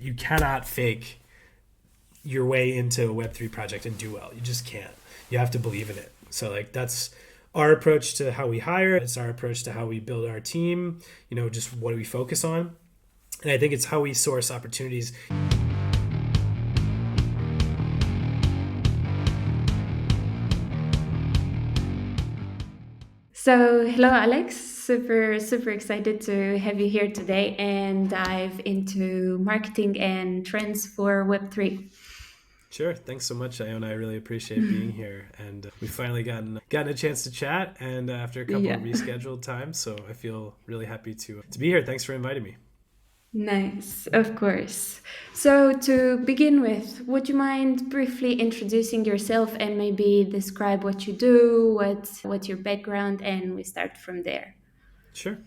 You cannot fake your way into a Web3 project and do well. You just can't. You have to believe in it. So like that's our approach to how we hire. It's our approach to how we build our team, just what do we focus on. And I think it's how we source opportunities. So, hello, Alex. Super excited to have you here today and dive into marketing and trends for Web3. Sure. Thanks so much, Iona. I really appreciate being here. And we've finally gotten a chance to chat, and after a couple Yeah, of rescheduled times. So I feel really happy to be here. Thanks for inviting me. nice, of course. So, to begin with, would you mind briefly introducing yourself and maybe describe what you do, what's your background, and we start from there? Sure.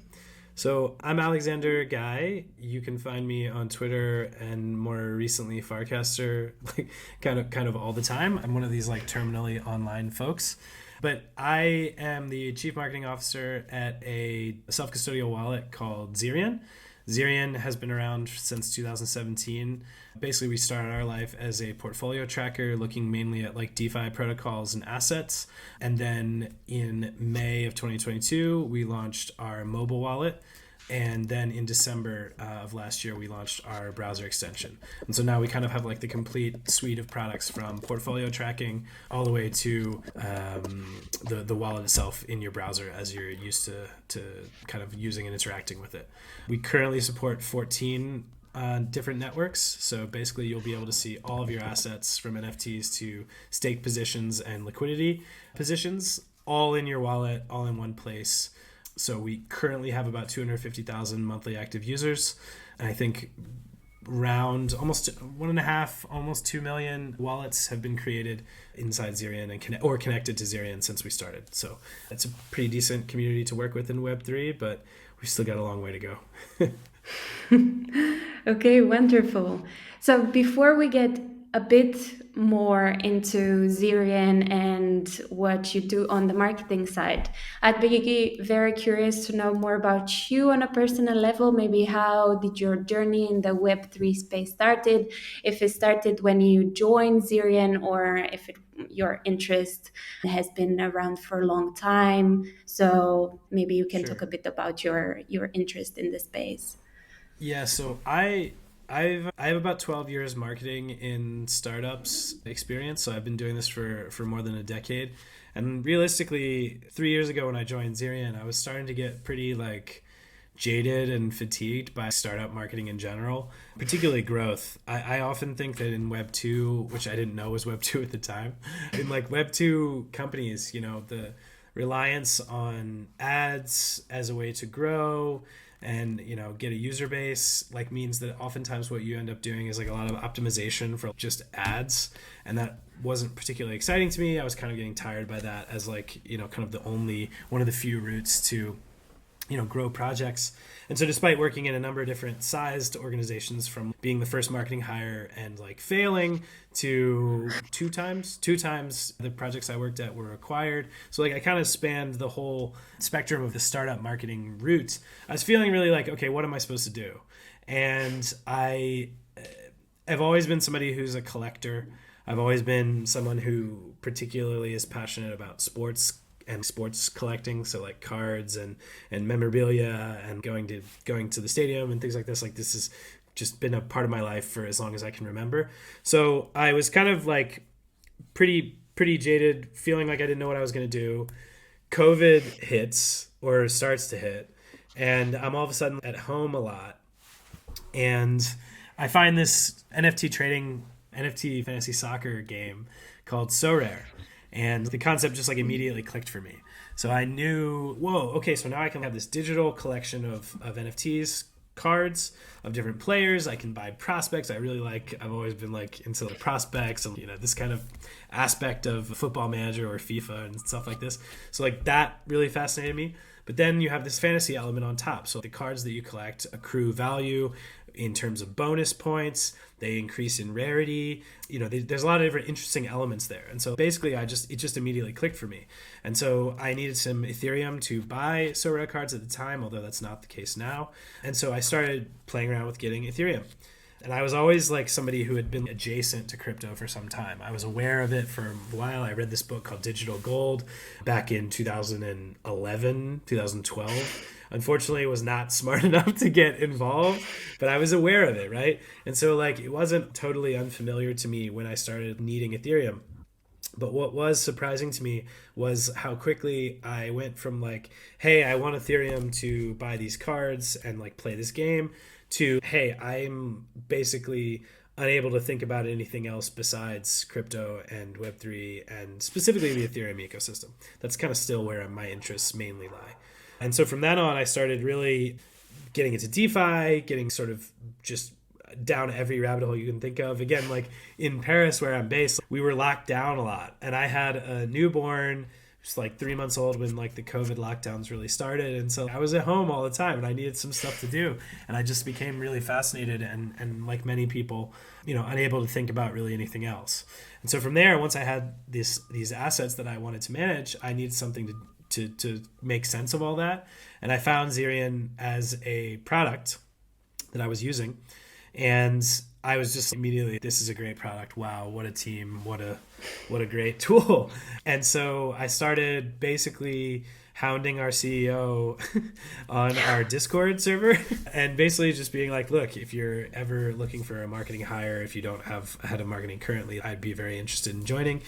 So I'm Alexander Guy. You can find me on Twitter and more recently Farcaster, like kind of all the time. I'm one of these like terminally online folks. But I am the chief marketing officer at a self-custodial wallet called Zerion. Zerion has been around since 2017. Basically, we started our life as a portfolio tracker looking mainly at like DeFi protocols and assets. And then in May of 2022, we launched our mobile wallet. And then in December of last year, we launched our browser extension. And so now we kind of have like the complete suite of products from portfolio tracking all the way to the wallet itself in your browser as you're used to kind of using and interacting with it. We currently support 14 different networks. So basically, you'll be able to see all of your assets from NFTs to stake positions and liquidity positions all in your wallet, all in one place. So we currently have about 250,000 monthly active users. And I think around almost 1.5, almost 2 million wallets have been created inside Zerion or connected to Zerion since we started. So it's a pretty decent community to work with in Web3, but we've still got a long way to go. Okay, wonderful. So before we get a bit more into Zerion and what you do on the marketing side, I'd be very curious to know more about you on a personal level. Maybe how did your journey in the Web3 space started? If it started when you joined Zerion or if your interest has been around for a long time. So maybe you can talk Sure. a bit about your interest in the space. Yeah, so I have about 12 years marketing in startups experience. So I've been doing this for more than a decade. And realistically, 3 years ago when I joined Zerion, I was starting to get pretty like jaded and fatigued by startup marketing in general, particularly growth. I often think that in Web 2, which I didn't know was Web 2 at the time, in like Web 2 companies, the reliance on ads as a way to grow and get a user base like means that oftentimes what you end up doing is like a lot of optimization for just ads, and that wasn't particularly exciting to me. I was kind of getting tired by that as like kind of the only one of the few routes to grow projects. And so despite working in a number of different sized organizations, from being the first marketing hire and like failing to two times the projects I worked at were acquired. So like I kind of spanned the whole spectrum of the startup marketing route. I was feeling really like, okay, what am I supposed to do? And I have always been somebody who's a collector. I've always been someone who particularly is passionate about sports and sports collecting, so like cards and memorabilia and going to the stadium and things like this. Like this has just been a part of my life for as long as I can remember. So I was kind of like pretty jaded, feeling like I didn't know what I was going to do. COVID hits or starts to hit, and I'm all of a sudden at home a lot, and I find this NFT fantasy soccer game called Sorare. And the concept just like immediately clicked for me. So I knew, whoa, okay, so now I can have this digital collection of NFTs, cards of different players. I can buy prospects. I've always been like into the prospects and this kind of aspect of Football Manager or FIFA and stuff like this. So like that really fascinated me. But then you have this fantasy element on top. So the cards that you collect accrue value in terms of bonus points. They increase in rarity. There's a lot of different interesting elements there. And so basically it just immediately clicked for me. And so I needed some Ethereum to buy Sorare cards at the time, although that's not the case now. And so I started playing around with getting Ethereum. And I was always like somebody who had been adjacent to crypto for some time. I was aware of it for a while. I read this book called Digital Gold back in 2011, 2012. Unfortunately, I was not smart enough to get involved, but I was aware of it, right? And so like it wasn't totally unfamiliar to me when I started needing Ethereum. But what was surprising to me was how quickly I went from like, hey, I want Ethereum to buy these cards and like play this game, to, hey, I'm basically unable to think about anything else besides crypto and web3 and specifically the Ethereum ecosystem. That's kind of still where my interests mainly lie. And so from that on, I started really getting into DeFi, getting sort of just down every rabbit hole you can think of. Again, like in Paris where I'm based, we were locked down a lot. And I had a newborn, just like 3 months old when like the COVID lockdowns really started. And so I was at home all the time and I needed some stuff to do. And I just became really fascinated and like many people, unable to think about really anything else. And so from there, once I had these assets that I wanted to manage, I needed something to make sense of all that. And I found Zerion as a product that I was using. And I was just immediately, this is a great product. Wow, what a team, what a great tool. And so I started basically hounding our CEO on our Discord server and basically just being like, look, if you're ever looking for a marketing hire, if you don't have a head of marketing currently, I'd be very interested in joining.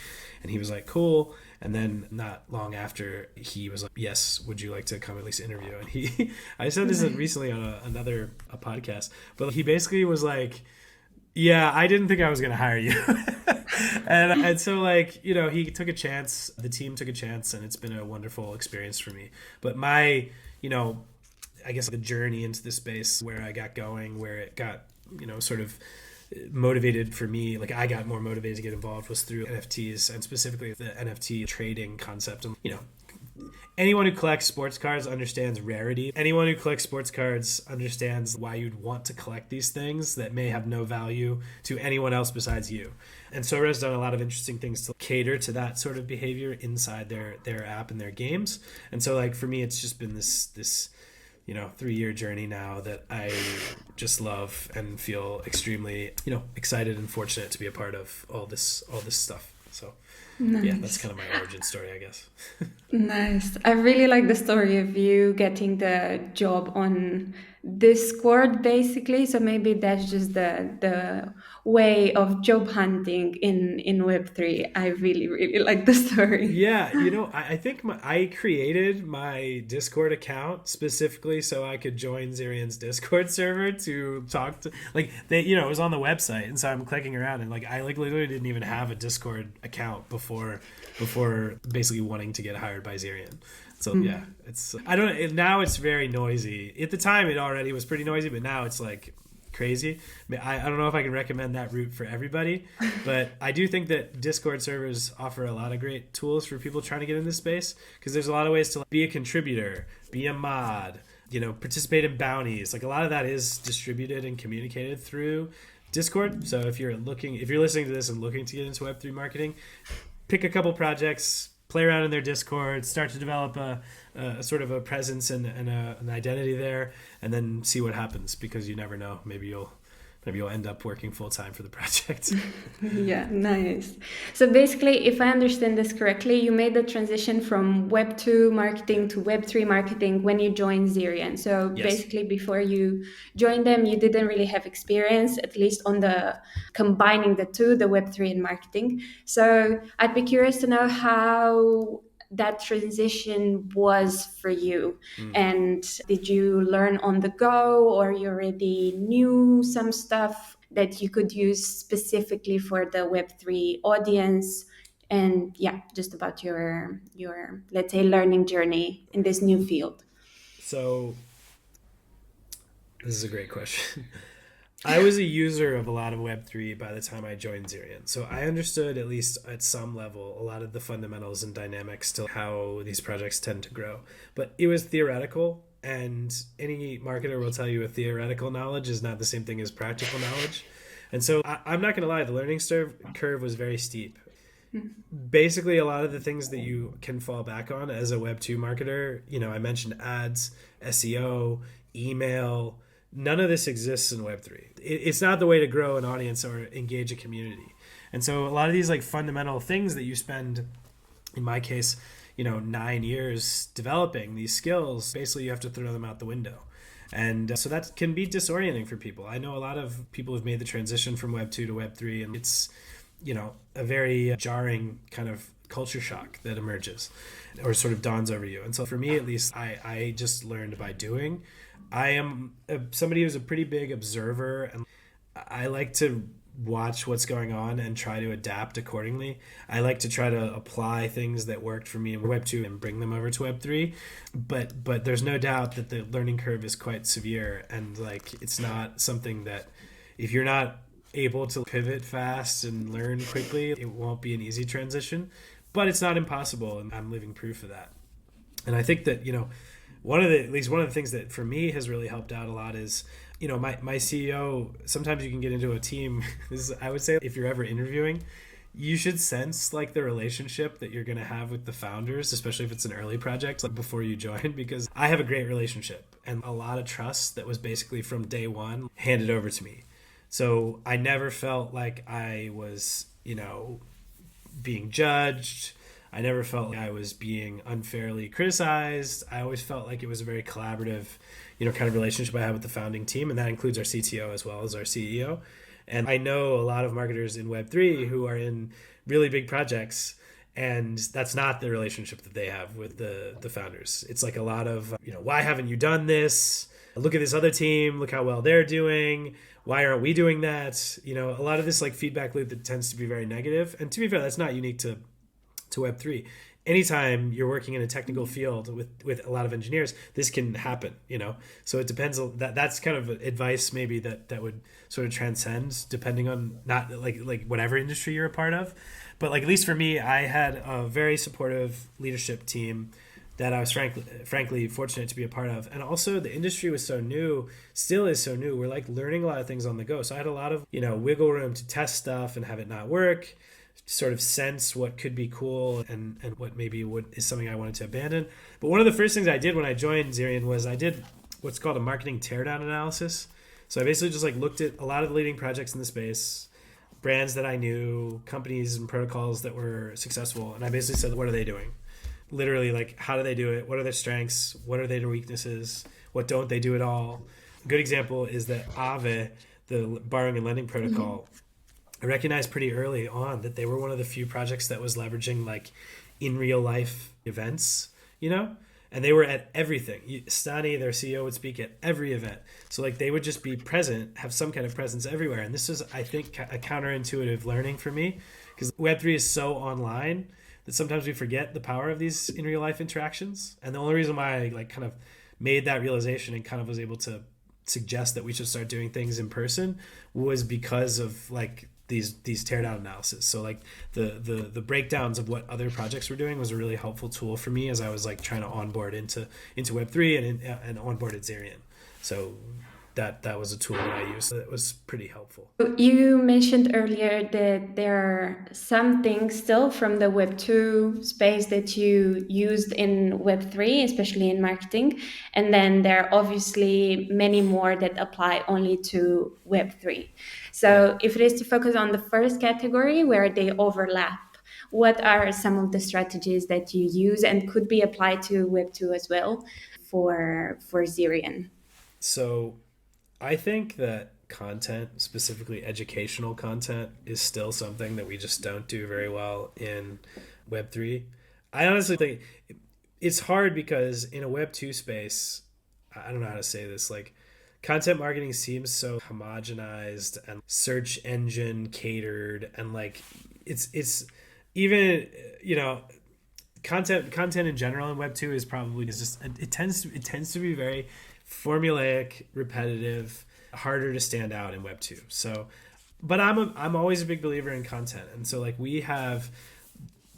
And he was like, cool. And then not long after, he was like, yes, would you like to come at least interview? And I said this recently on a podcast, but he basically was like, yeah, I didn't think I was going to hire you. and so like, he took a chance, the team took a chance, and it's been a wonderful experience for me. But my, I guess the journey into the space, where I got going, where it got, sort of motivated for me, like I got more motivated to get involved, was through NFTs and specifically the NFT trading concept. And anyone who collects sports cards understands rarity. Anyone who collects sports cards understands why you'd want to collect these things that may have no value to anyone else besides you. And Sora has done a lot of interesting things to cater to that sort of behavior inside their app and their games. And so like for me, it's just been this 3-year journey now that I just love and feel extremely, excited and fortunate to be a part of all this stuff. So nice. Yeah, that's kind of my origin story, I guess. Nice. I really like the story of you getting the job on Discord, basically. So maybe that's just the way of job hunting in Web3. I really, really like the story. Yeah, I think I created my Discord account specifically so I could join Zerion's Discord server to talk to, like, it was on the website, and so I'm clicking around, and like I like literally didn't even have a Discord account before basically wanting to get hired by Zerion. So yeah, now it's very noisy. At the time it already was pretty noisy, but now it's like crazy. I don't know if I can recommend that route for everybody, but I do think that Discord servers offer a lot of great tools for people trying to get into this space, because there's a lot of ways to be a contributor, be a mod, participate in bounties. Like a lot of that is distributed and communicated through Discord. So if you're listening to this and looking to get into Web3 marketing, pick a couple projects, play around in their Discord, start to develop a sort of a presence and an identity there, and then see what happens, because you never know. Maybe you'll end up working full time for the project. Yeah, nice. So basically, if I understand this correctly, you made the transition from Web 2 marketing to Web 3 marketing when you joined Zerion. So Yes. Basically, before you joined them, you didn't really have experience, at least on the combining the two, the Web 3 and marketing. So I'd be curious to know how that transition was for you. And did you learn on the go, or you already knew some stuff that you could use specifically for the Web3 audience? And yeah, just about your let's say learning journey in this new field. So this is a great question. I was a user of a lot of Web3 by the time I joined Zerion. So I understood, at least at some level, a lot of the fundamentals and dynamics to how these projects tend to grow. But it was theoretical, and any marketer will tell you a theoretical knowledge is not the same thing as practical knowledge. And so I'm not going to lie, the learning curve was very steep. Basically, a lot of the things that you can fall back on as a Web2 marketer, I mentioned ads, SEO, email, None of this exists in Web3. It's not the way to grow an audience or engage a community. And so a lot of these like fundamental things that you spend, in my case, 9 years developing these skills, basically you have to throw them out the window. And so that can be disorienting for people. I know a lot of people have made the transition from Web 2 to Web 3, and it's, a very jarring kind of culture shock that emerges or sort of dawns over you. And so for me, at least, I just learned by doing. I am somebody who's a pretty big observer, and I like to watch what's going on and try to adapt accordingly. I like to try to apply things that worked for me in Web 2 and bring them over to Web 3. But there's no doubt that the learning curve is quite severe, and like it's not something that, if you're not able to pivot fast and learn quickly, it won't be an easy transition. But it's not impossible, and I'm living proof of that. And I think that, one of the things that for me has really helped out a lot is, my CEO, sometimes you can get into a team. I would say if you're ever interviewing, you should sense like the relationship that you're going to have with the founders, especially if it's an early project, like before you join, because I have a great relationship and a lot of trust that was basically from day one handed over to me. So I never felt like I was, being judged. I never felt like I was being unfairly criticized. I always felt like it was a very collaborative, kind of relationship I had with the founding team. And that includes our CTO as well as our CEO. And I know a lot of marketers in Web3 who are in really big projects, and that's not the relationship that they have with the founders. It's like a lot of, why haven't you done this? Look at this other team. Look how well they're doing. Why aren't we doing that? A lot of this like feedback loop that tends to be very negative. And to be fair, that's not unique to Web3. Anytime you're working in a technical field with a lot of engineers, this can happen, So it depends on that's kind of advice maybe that would sort of transcend depending on not like whatever industry you're a part of. But like, at least for me, I had a very supportive leadership team that I was frankly fortunate to be a part of. And also the industry was so new, still is so new. We're like learning a lot of things on the go. So I had a lot of, wiggle room to test stuff and have it not work, sort of sense what could be cool and what maybe is something I wanted to abandon. But one of the first things I did when I joined Zerion was I did what's called a marketing teardown analysis. So I basically just like looked at a lot of the leading projects in the space, brands that I knew, companies and protocols that were successful. And I basically said, what are they doing? Literally, like, how do they do it? What are their strengths? What are their weaknesses? What don't they do at all? A good example is that Aave, the borrowing and lending protocol, I recognized pretty early on that they were one of the few projects that was leveraging like in real life events, and they were at everything. Stani, their CEO, would speak at every event. So like they would just be present, have some kind of presence everywhere. And this is, I think, a counterintuitive learning for me, because Web3 is so online that sometimes we forget the power of these in real life interactions. And the only reason why I like kind of made that realization and kind of was able to suggest that we should start doing things in person was because of like these teardown analysis. So like the breakdowns of what other projects were doing was a really helpful tool for me as I was like trying to onboard into Web3 and onboard at Zerion. So that was a tool that I used that was pretty helpful. You mentioned earlier that there are some things still from the Web 2 space that you used in Web 3, especially in marketing. And then there are obviously many more that apply only to Web 3. So if it is to focus on the first category where they overlap, what are some of the strategies that you use and could be applied to Web 2 as well for Zerion? So I think that content, specifically educational content, is still something that we just don't do very well in Web3. I honestly think it's hard because in a Web2 space, I don't know how to say this, like content marketing seems so homogenized and search engine catered, and like it's even, content in general in Web2 is probably just it tends to be very formulaic, repetitive, harder to stand out in Web 2. So, but I'm always a big believer in content, and so like we have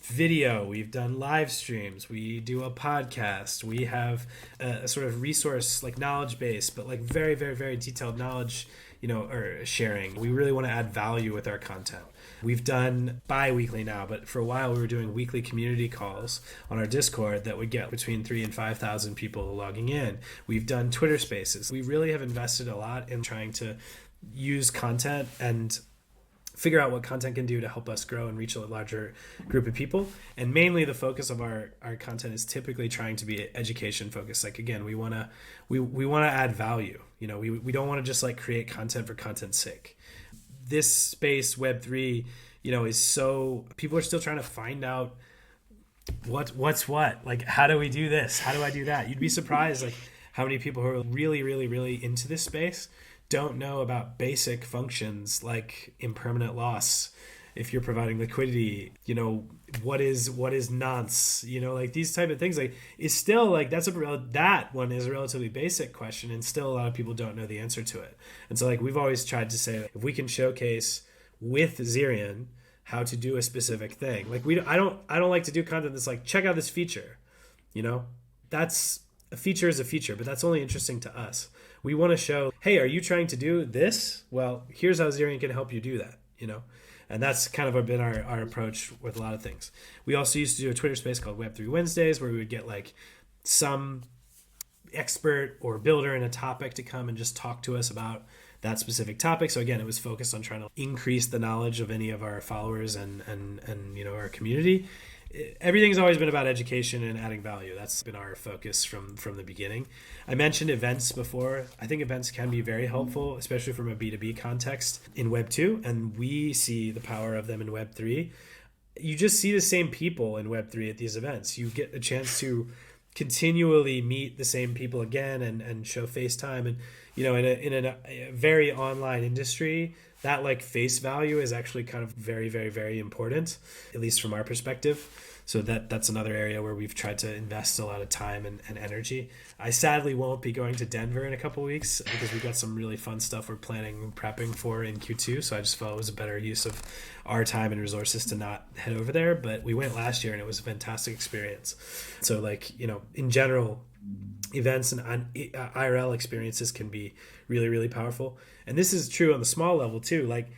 video, we've done live streams, we do a podcast, we have a sort of resource like knowledge base, but like very very very detailed knowledge or sharing. We really want to add value with our content. We've done bi-weekly now, but for a while we were doing weekly community calls on our Discord that would get between 3,000 and 5,000 people logging in. We've done Twitter Spaces. We really have invested a lot in trying to use content and figure out what content can do to help us grow and reach a larger group of people. And mainly the focus of our content is typically trying to be education focused. Like, again, we want to add value. We don't want to just like create content for content's sake. This space, Web3, is so, people are still trying to find out what's what. Like, how do we do this? How do I do that? You'd be surprised like how many people who are really, really, really into this space don't know about basic functions like impermanent loss. If you're providing liquidity, what is nonce, like these type of things, like is still like that one is a relatively basic question, and still a lot of people don't know the answer to it. And so like we've always tried to say, if we can showcase with Zerion how to do a specific thing, like I don't like to do content that's like, check out this feature, that's a feature is a feature, but that's only interesting to us. We want to show, hey, are you trying to do this? Well, here's how Zerion can help you do that, And that's kind of been our approach with a lot of things. We also used to do a Twitter space called Web3 Wednesdays, where we would get like some expert or builder in a topic to come and just talk to us about that specific topic. So again, it was focused on trying to increase the knowledge of any of our followers and our community. Everything's always been about education and adding value. That's been our focus from the beginning. I mentioned events before. I think events can be very helpful, especially from a B2B context in Web 2, and we see the power of them in Web 3. You just see the same people in Web 3 at these events. You get a chance to continually meet the same people again and show FaceTime. And, in a very online industry, that like face value is actually kind of very, very, very important, at least from our perspective. So that's another area where we've tried to invest a lot of time and energy. I sadly won't be going to Denver in a couple of weeks because we've got some really fun stuff we're planning and prepping for in Q2. So I just felt it was a better use of our time and resources to not head over there. But we went last year and it was a fantastic experience. So like, in general, events and IRL experiences can be really, really powerful. And this is true on the small level too. Like,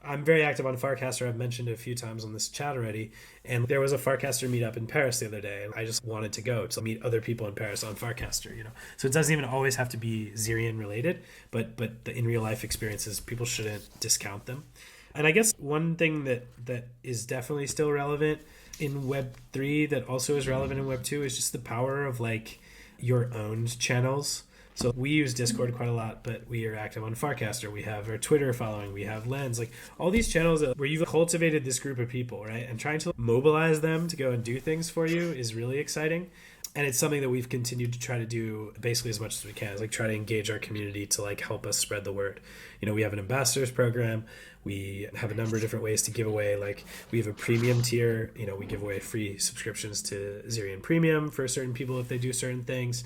I'm very active on Farcaster. I've mentioned it a few times on this chat already. And there was a Farcaster meetup in Paris the other day, and I just wanted to go to meet other people in Paris on Farcaster, So it doesn't even always have to be Zerion related, but the in real life experiences, people shouldn't discount them. And I guess one thing that is definitely still relevant in Web 3 that also is relevant in Web 2 is just the power of like your owned channels. So we use Discord quite a lot, but we are active on Farcaster. We have our Twitter following. We have Lens, like all these channels where you've cultivated this group of people, right? And trying to mobilize them to go and do things for you is really exciting. And it's something that we've continued to try to do basically as much as we can, is like try to engage our community to like help us spread the word. We have an ambassadors program. We have a number of different ways to give away. Like we have a premium tier. We give away free subscriptions to Zerion Premium for certain people if they do certain things.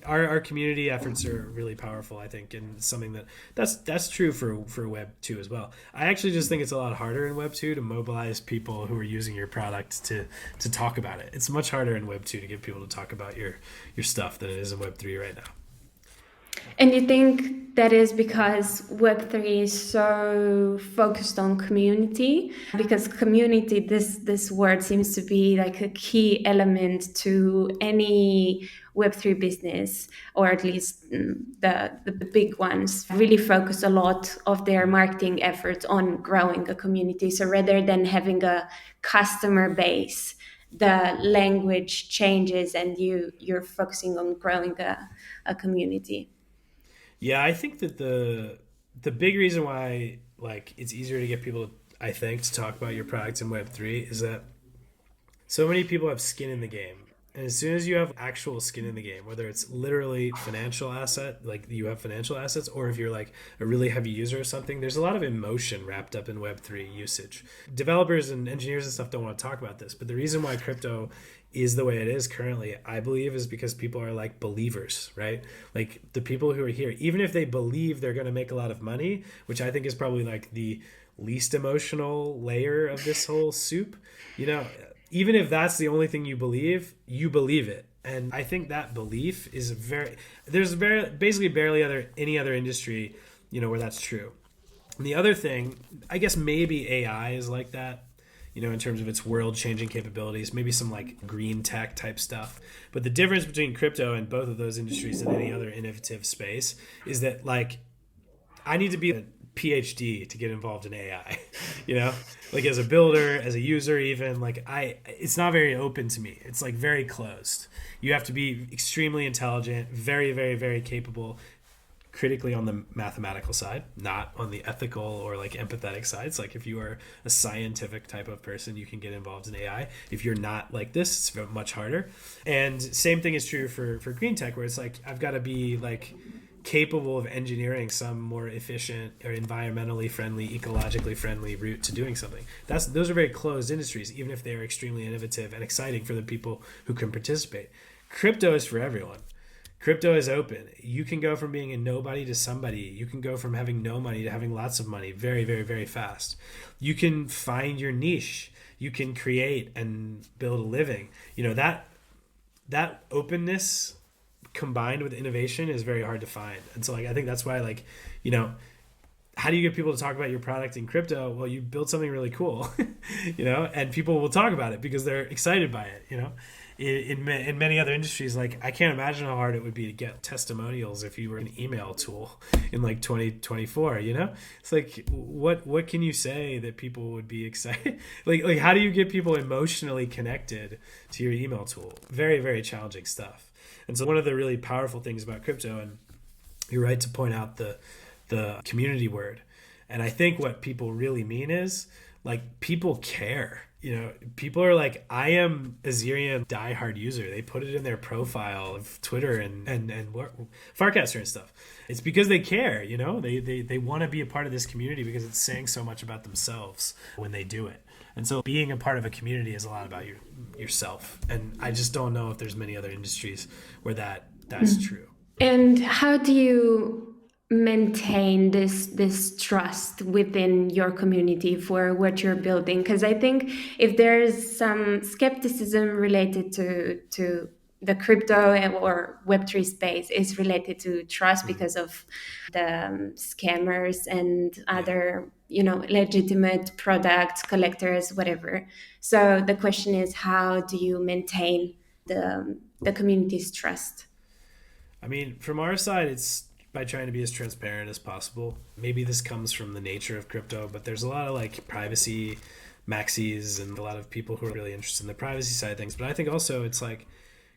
Our community efforts are really powerful, I think, and something that's true for Web 2 as well. I actually just think it's a lot harder in Web 2 to mobilize people who are using your product to talk about it. It's much harder in Web 2 to get people to talk about your stuff than it is in Web 3 right now. And you think that is because Web3 is so focused on community? Because community, this word seems to be like a key element to any Web3 business, or at least the big ones really focus a lot of their marketing efforts on growing a community. So rather than having a customer base, the language changes and you're focusing on growing a community. Yeah, I think that the big reason why like it's easier to get people, I think, to talk about your products in Web3 is that so many people have skin in the game. And as soon as you have actual skin in the game, whether it's literally financial asset, like you have financial assets, or if you're like a really heavy user or something, there's a lot of emotion wrapped up in Web3 usage. Developers and engineers and stuff don't want to talk about this, but the reason why crypto is the way it is currently, I believe, is because people are like believers, right? Like the people who are here, even if they believe they're going to make a lot of money, which I think is probably like the least emotional layer of this whole soup, even if that's the only thing you believe it. And I think that belief is basically barely any other industry, where that's true. And the other thing, I guess maybe AI is like that, in terms of its world-changing capabilities, maybe some like green tech type stuff. But the difference between crypto and both of those industries and any other innovative space is that like I need to be a PhD to get involved in AI, like as a builder, as a user, even it's not very open to me. It's like very closed. You have to be extremely intelligent, very, very, very capable, critically on the mathematical side, not on the ethical or like empathetic side. It's like if you are a scientific type of person, you can get involved in AI. If you're not like this, it's much harder. And same thing is true for green tech, where it's like I've got to be like capable of engineering some more efficient or environmentally friendly, ecologically friendly route to doing something. Those are very closed industries, even if they are extremely innovative and exciting for the people who can participate. Crypto is for everyone. Crypto is open. You can go from being a nobody to somebody. You can go from having no money to having lots of money very, very, very fast. You can find your niche. You can create and build a living. That openness combined with innovation is very hard to find. And so I think that's why how do you get people to talk about your product in crypto? Well, you build something really cool, and people will talk about it because they're excited by it, In many other industries, like I can't imagine how hard it would be to get testimonials if you were an email tool in like 2024. It's like what can you say that people would be excited? like how do you get people emotionally connected to your email tool? Very, very challenging stuff. And so one of the really powerful things about crypto, and you're right to point out the community word, and I think what people really mean is like people care. People are like, I am a Zerion diehard user. They put it in their profile of Twitter and Farcaster and stuff. It's because they care, they want to be a part of this community because it's saying so much about themselves when they do it. And so being a part of a community is a lot about yourself. And I just don't know if there's many other industries where that's true. And how do you maintain this trust within your community for what you're building? Because I think if there's some skepticism related to the crypto or web3 space, is related to trust because of the scammers and other legitimate product collectors, whatever. So the question is, how do you maintain the community's trust? I mean, from our side, it's by trying to be as transparent as possible. Maybe this comes from the nature of crypto, but there's a lot of like privacy maxis and a lot of people who are really interested in the privacy side of things. But I think also it's like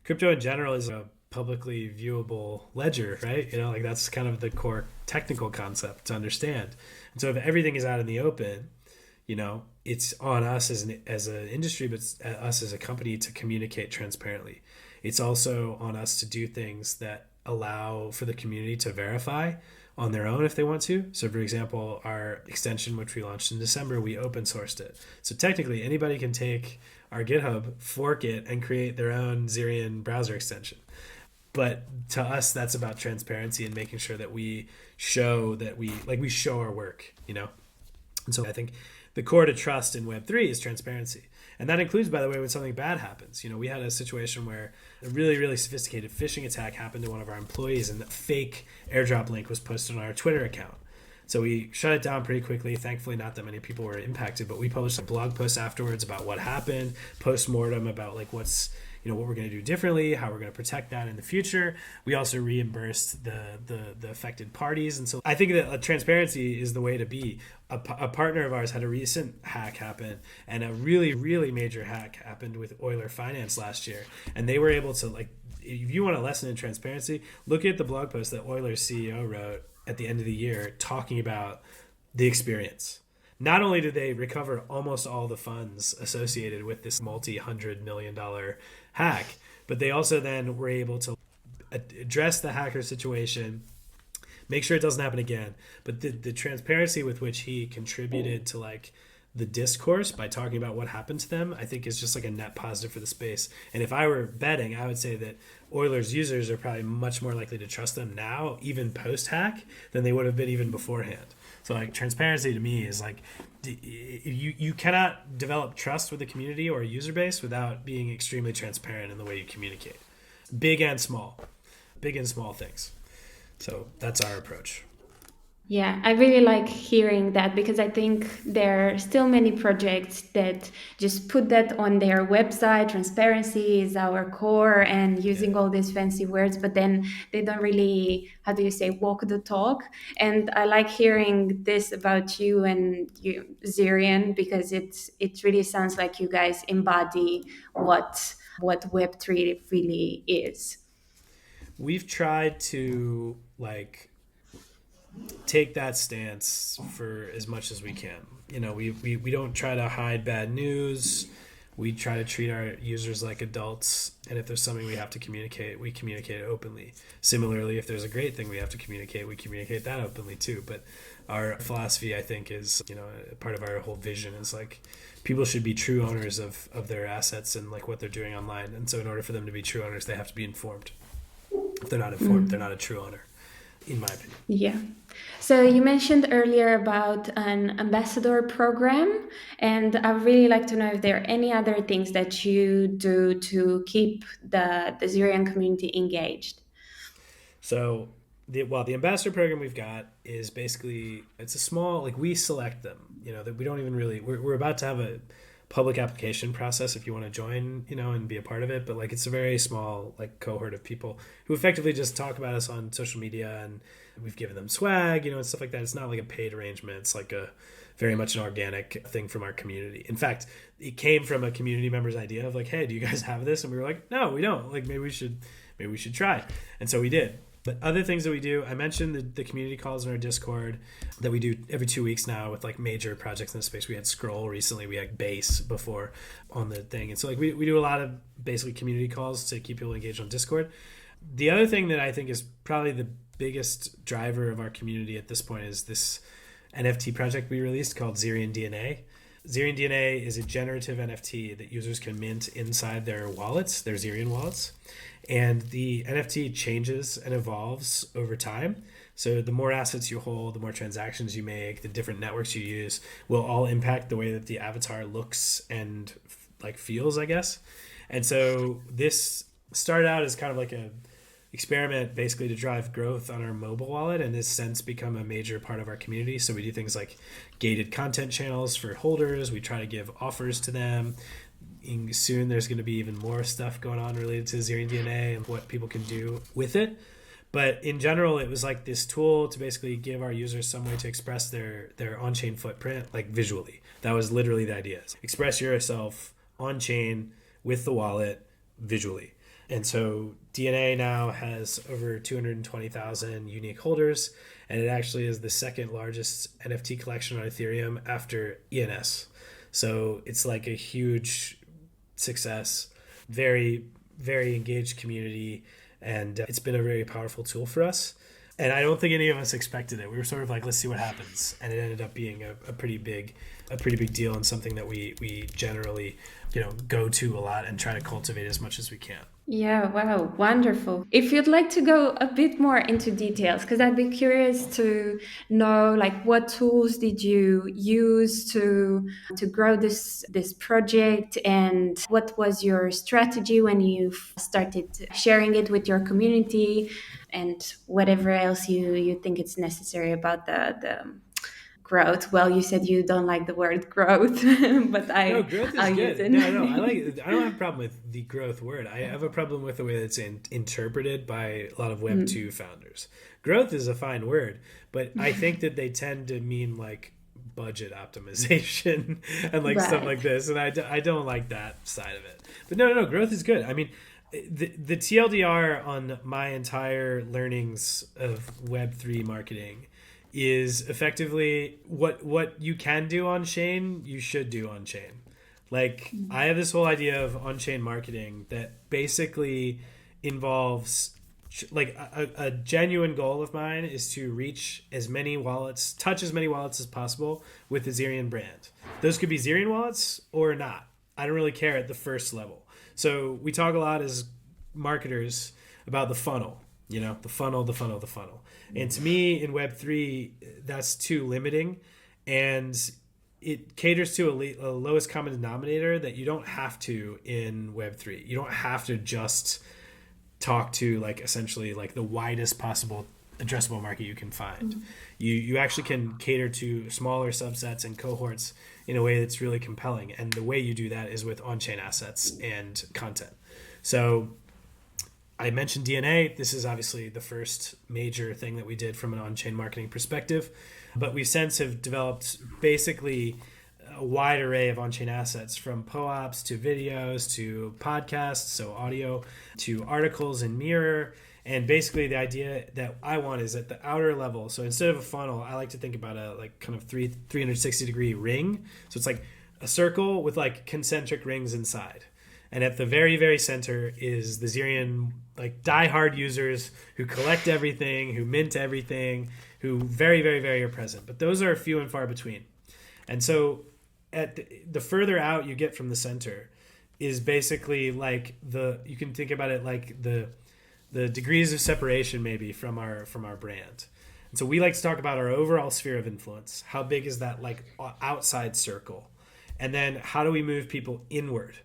crypto in general is a publicly viewable ledger, right? Like that's kind of the core technical concept to understand. And so if everything is out in the open, it's on us as an industry, but it's us as a company to communicate transparently. It's also on us to do things that allow for the community to verify on their own if they want to. So for example, our extension, which we launched in December, we open sourced it. So technically anybody can take our GitHub, fork it, and create their own Zerion browser extension. But to us, that's about transparency and making sure that we show we show our work, And so I think the core to trust in Web3 is transparency. And that includes, by the way, when something bad happens. We had a situation where a really, really sophisticated phishing attack happened to one of our employees, and the fake airdrop link was posted on our Twitter account. So we shut it down pretty quickly. Thankfully, not that many people were impacted, but we published a blog post afterwards about what happened, post-mortem about like what we're going to do differently, how we're going to protect that in the future. We also reimbursed the affected parties. And so I think that transparency is the way to be. A partner of ours had a recent hack happen, and a really, really major hack happened with Euler Finance last year. And they were able to, if you want a lesson in transparency, look at the blog post that Euler's CEO wrote at the end of the year talking about the experience. Not only did they recover almost all the funds associated with this multi-$100 million hack, but they also then were able to address the hacker situation, make sure it doesn't happen again. But the transparency with which he contributed to the discourse by talking about what happened to them, I think is just a net positive for the space. And if I were betting, I would say that Euler's users are probably much more likely to trust them now, even post-hack, than they would have been even beforehand. So transparency to me is you cannot develop trust with a community or a user base without being extremely transparent in the way you communicate. big and small things. So that's our approach. Yeah, I really like hearing that because I think there are still many projects that just put that on their website. Transparency is our core and using all these fancy words, but then they don't really, how do you say, walk the talk. And I like hearing this about you and you, Zerion, because it really sounds like you guys embody what Web3 really is. We've tried to take that stance for as much as we can. We don't try to hide bad news. We try to treat our users like adults, and if there's something we have to communicate, we communicate it openly. Similarly, if there's a great thing we have to communicate, we communicate that openly too. But our philosophy, I think, is, part of our whole vision is people should be true owners of their assets and what they're doing online. And so in order for them to be true owners, they have to be informed. If they're not informed, they're not a true owner, in my opinion. Yeah. So you mentioned earlier about an ambassador program, and I'd really like to know if there are any other things that you do to keep the Zerion community engaged. So the ambassador program we've got is basically, it's a small, we select them, that we don't even really, we're about to have a public application process if you want to join, and be a part of it. But it's a very small cohort of people who effectively just talk about us on social media, and we've given them swag, and stuff like that. It's not a paid arrangement. It's a very much an organic thing from our community. In fact, it came from a community member's idea of hey, do you guys have this? And we were like, no, we don't. Maybe we should try. And so we did. But other things that we do, I mentioned the community calls in our Discord that we do every 2 weeks now with major projects in the space. We had Scroll recently, we had Base before on the thing. And so we do a lot of basically community calls to keep people engaged on Discord. The other thing that I think is probably the biggest driver of our community at this point is this NFT project we released called Zerion DNA. Zerion DNA is a generative NFT that users can mint inside their wallets, their Zerion wallets. And the NFT changes and evolves over time. So the more assets you hold, the more transactions you make, the different networks you use will all impact the way that the avatar looks and feels, I guess. And so this started out as kind of a experiment basically to drive growth on our mobile wallet, and has since become a major part of our community. So we do things like gated content channels for holders. We try to give offers to them. Soon there's going to be even more stuff going on related to Zerion DNA and what people can do with it. But in general, it was this tool to basically give our users some way to express their on-chain footprint visually. That was literally the idea. Express yourself on-chain with the wallet visually. And so DNA now has over 220,000 unique holders, and it actually is the second largest NFT collection on Ethereum after ENS. So it's a huge success, very, very engaged community, and it's been a very powerful tool for us. And I don't think any of us expected it. We were sort of let's see what happens, and it ended up being a pretty big deal, and something that we generally go to a lot and try to cultivate as much as we can. Yeah, wow, wonderful. If you'd like to go a bit more into details, because I'd be curious to know what tools did you use to grow this project, and what was your strategy when you started sharing it with your community, and whatever else you think it's necessary about the growth. Well, you said you don't like the word growth, but No, growth is I'll good. use it. No, I like it. I don't have a problem with the growth word. I have a problem with the way it's interpreted by a lot of Web2 founders. Growth is a fine word, but I think that they tend to mean budget optimization and stuff like this, and I don't like that side of it. But no, growth is good. I mean, the TLDR on my entire learnings of Web3 marketing is effectively what you can do on chain, you should do on chain. I have this whole idea of on-chain marketing that basically involves a genuine goal of mine is to reach as many wallets, touch as many wallets as possible with the Zerion brand. Those could be Zerion wallets or not. I don't really care at the first level. So we talk a lot as marketers about the funnel, the funnel. And to me, in Web3, that's too limiting, and it caters to a lowest common denominator that you don't have to in Web3. You don't have to just talk to like essentially like the widest possible addressable market you can find. You actually can cater to smaller subsets and cohorts in a way that's really compelling. And the way you do that is with on-chain assets and content. So I mentioned DNA. This is obviously the first major thing that we did from an on-chain marketing perspective, but we since have developed basically a wide array of on-chain assets, from POAPs to videos to podcasts, so audio, to articles in Mirror. And basically the idea that I want is at the outer level. So instead of a funnel, I like to think about a like kind of 360 degree ring. So it's like a circle with like concentric rings inside. And at the very, very center is the Zerion like diehard users who collect everything, who mint everything, who very, very, very are present. But those are few and far between. And so at the further out you get from the center is basically like you can think about it like the degrees of separation maybe from our brand. And so we like to talk about our overall sphere of influence. How big is that like outside circle? And then how do we move people inward?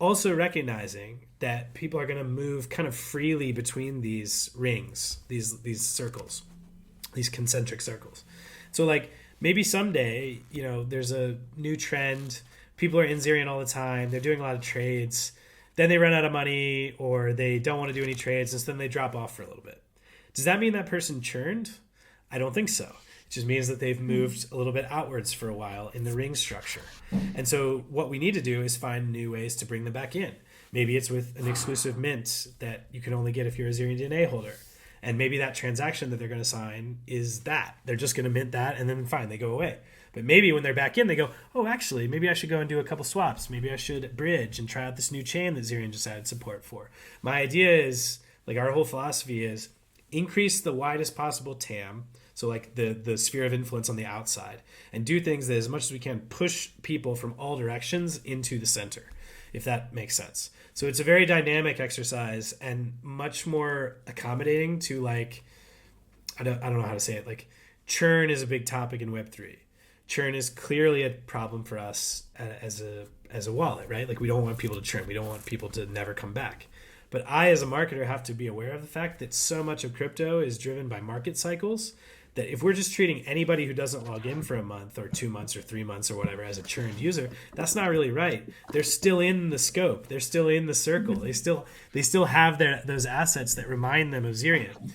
Also recognizing that people are going to move kind of freely between these rings, these circles, these concentric circles. So like maybe someday, there's a new trend. People are in Zerion all the time. They're doing a lot of trades. Then they run out of money or they don't want to do any trades, and so then they drop off for a little bit. Does that mean that person churned? I don't think so. It just means that they've moved a little bit outwards for a while in the ring structure. And so what we need to do is find new ways to bring them back in. Maybe it's with an exclusive mint that you can only get if you're a Zerion DNA holder. And maybe that transaction that they're going to sign is that. They're just going to mint that and then fine, they go away. But maybe when they're back in, they go, oh, actually, maybe I should go and do a couple swaps. Maybe I should bridge and try out this new chain that Zerion just added support for. My idea is, like our whole philosophy is, increase the widest possible TAM, so like the sphere of influence on the outside, and do things that as much as we can push people from all directions into the center, if that makes sense. So it's a very dynamic exercise and much more accommodating to like, I don't know how to say it, like churn is a big topic in Web3. Churn is clearly a problem for us as a wallet, right? Like we don't want people to churn. We don't want people to never come back. But I, as a marketer, have to be aware of the fact that so much of crypto is driven by market cycles that if we're just treating anybody who doesn't log in for a month or 2 months or 3 months or whatever as a churned user, that's not really right. They're still in the scope. They're still in the circle. They still have those assets that remind them of Zerion,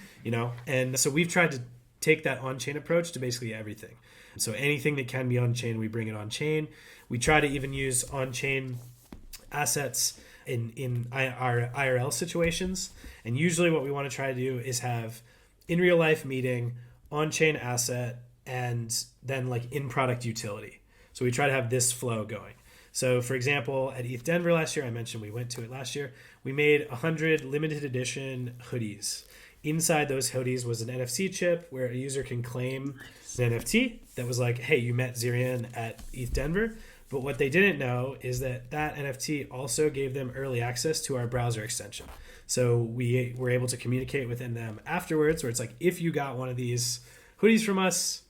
And so we've tried to take that on-chain approach to basically everything. So anything that can be on-chain, we bring it on-chain. We try to even use on-chain assets in our IRL situations. And usually what we want to try to do is have in real life meeting, on-chain asset, and then like in-product utility. So we try to have this flow going. So for example, at ETH Denver last year, I mentioned we went to it last year, we made 100 limited edition hoodies. Inside those hoodies was an NFC chip where a user can claim an NFT that was like, hey, you met Zerion at ETH Denver. But what they didn't know is that NFT also gave them early access to our browser extension. So we were able to communicate within them afterwards, where it's like, if you got one of these hoodies from us,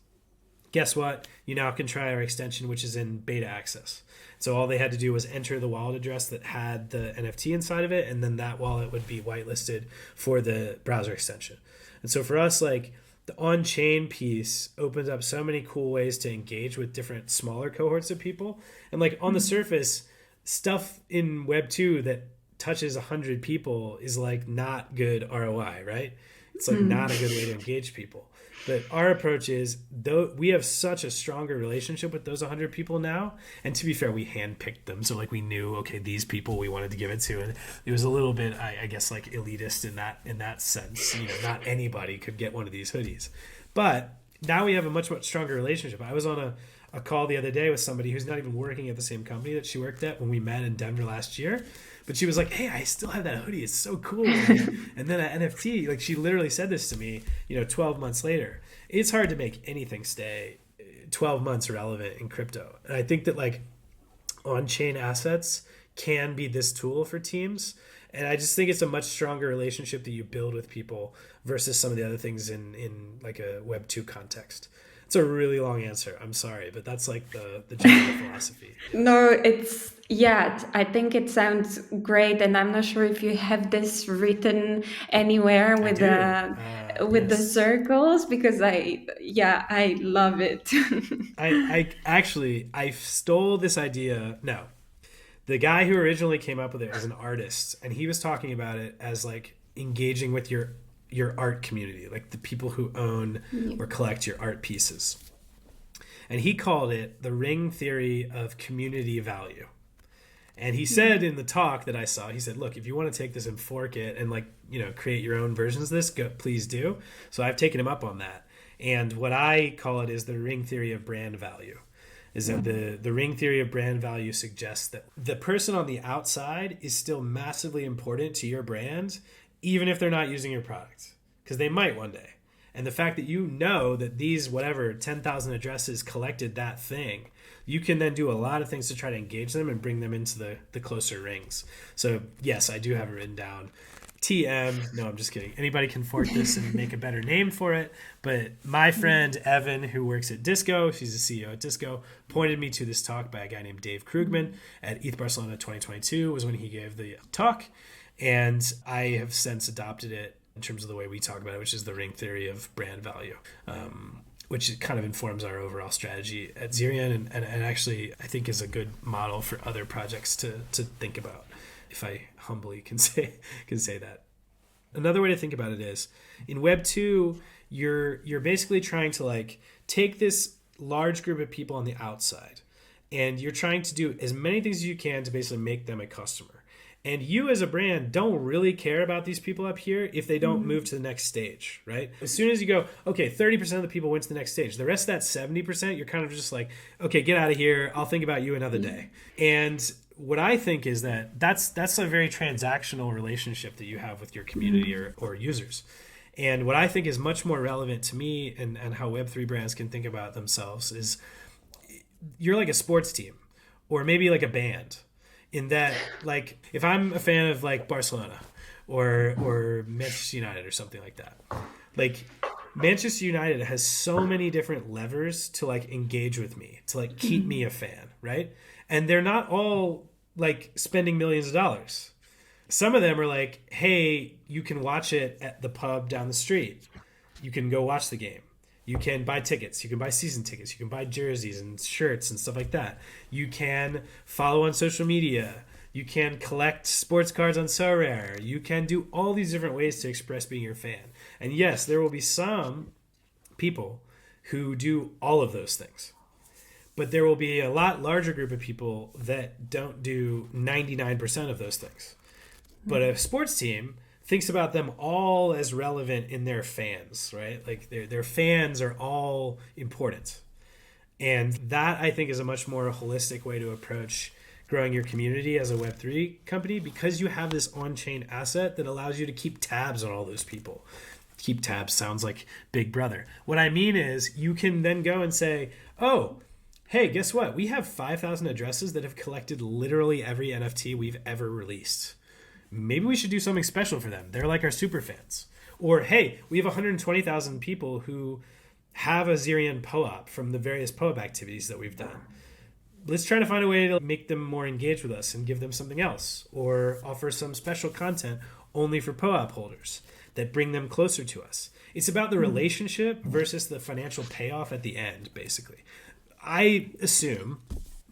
guess what? You now can try our extension, which is in beta access. So all they had to do was enter the wallet address that had the NFT inside of it, and then that wallet would be whitelisted for the browser extension. And so for us, like the on-chain piece opens up so many cool ways to engage with different smaller cohorts of people. And like on the surface, stuff in Web 2 that touches 100 people is like not good ROI, right? It's like not a good way to engage people. But our approach is, though we have such a stronger relationship with those 100 people now, and to be fair, we handpicked them. So like we knew, okay, these people we wanted to give it to, and it was a little bit, I guess, like elitist in that sense. Not anybody could get one of these hoodies. But now we have a much, much stronger relationship. I was on a call the other day with somebody who's not even working at the same company that she worked at when we met in Denver last year. But she was like, hey, I still have that hoodie. It's so cool. And then an NFT, like she literally said this to me, 12 months later. It's hard to make anything stay 12 months relevant in crypto. And I think that like on-chain assets can be this tool for teams. And I just think it's a much stronger relationship that you build with people versus some of the other things in like a Web 2 context. It's a really long answer. I'm sorry, but that's like the general philosophy. Yeah. No, it's yeah, I think it sounds great, and I'm not sure if you have this written anywhere I with do. the Yes. circles because I love it. I actually I stole this idea. No, the guy who originally came up with it was an artist, and he was talking about it as like engaging with your art community, like the people who own or collect your art pieces. And he called it the ring theory of community value. And he said in the talk that I saw, he said, "Look, if you want to take this and fork it and like create your own versions of this, go, please do." So I've taken him up on that. And what I call it is the ring theory of brand value. Is that the ring theory of brand value suggests that the person on the outside is still massively important to your brand, even if they're not using your product, because they might one day. And the fact that you know that these whatever 10,000 addresses collected that thing, you can then do a lot of things to try to engage them and bring them into the closer rings. So yes, I do have it written down. TM. No, I'm just kidding. Anybody can fork this and make a better name for it. But my friend Evan, who works at Disco, she's the CEO at Disco, pointed me to this talk by a guy named Dave Krugman at ETH Barcelona 2022 was when he gave the talk. And I have since adopted it in terms of the way we talk about it, which is the ring theory of brand value, which kind of informs our overall strategy at Zerion and actually I think is a good model for other projects to think about, if I humbly can say that. Another way to think about it is in Web 2, you're basically trying to like take this large group of people on the outside and you're trying to do as many things as you can to basically make them a customer. And you as a brand don't really care about these people up here if they don't move to the next stage, right? As soon as you go, okay, 30% of the people went to the next stage. The rest of that 70%, you're kind of just like, okay, get out of here. I'll think about you another day. And what I think is that's a very transactional relationship that you have with your community or users. And what I think is much more relevant to me and how Web3 brands can think about themselves is you're like a sports team or maybe like a band. In that, like, if I'm a fan of like Barcelona or Manchester United or something like that, like Manchester United has so many different levers to like engage with me, to like keep me a fan, right? And they're not all like spending millions of dollars. Some of them are like, hey, you can watch it at the pub down the street. You can go watch the game. You can buy tickets. You can buy season tickets. You can buy jerseys and shirts and stuff like that. You can follow on social media. You can collect sports cards on Sorare. You can do all these different ways to express being your fan. And yes, there will be some people who do all of those things. But there will be a lot larger group of people that don't do 99% of those things. But a sports team thinks about them all as relevant in their fans, right? Like their fans are all important. And that I think is a much more holistic way to approach growing your community as a Web3 company because you have this on-chain asset that allows you to keep tabs on all those people. Keep tabs sounds like Big Brother. What I mean is you can then go and say, oh, hey, guess what? We have 5,000 addresses that have collected literally every NFT we've ever released. Maybe we should do something special for them. They're like our super fans. Or, hey, we have 120,000 people who have a Zerion POAP from the various POAP activities that we've done. Let's try to find a way to make them more engaged with us and give them something else. Or offer some special content only for POAP holders that bring them closer to us. It's about the relationship versus the financial payoff at the end, basically. I assume,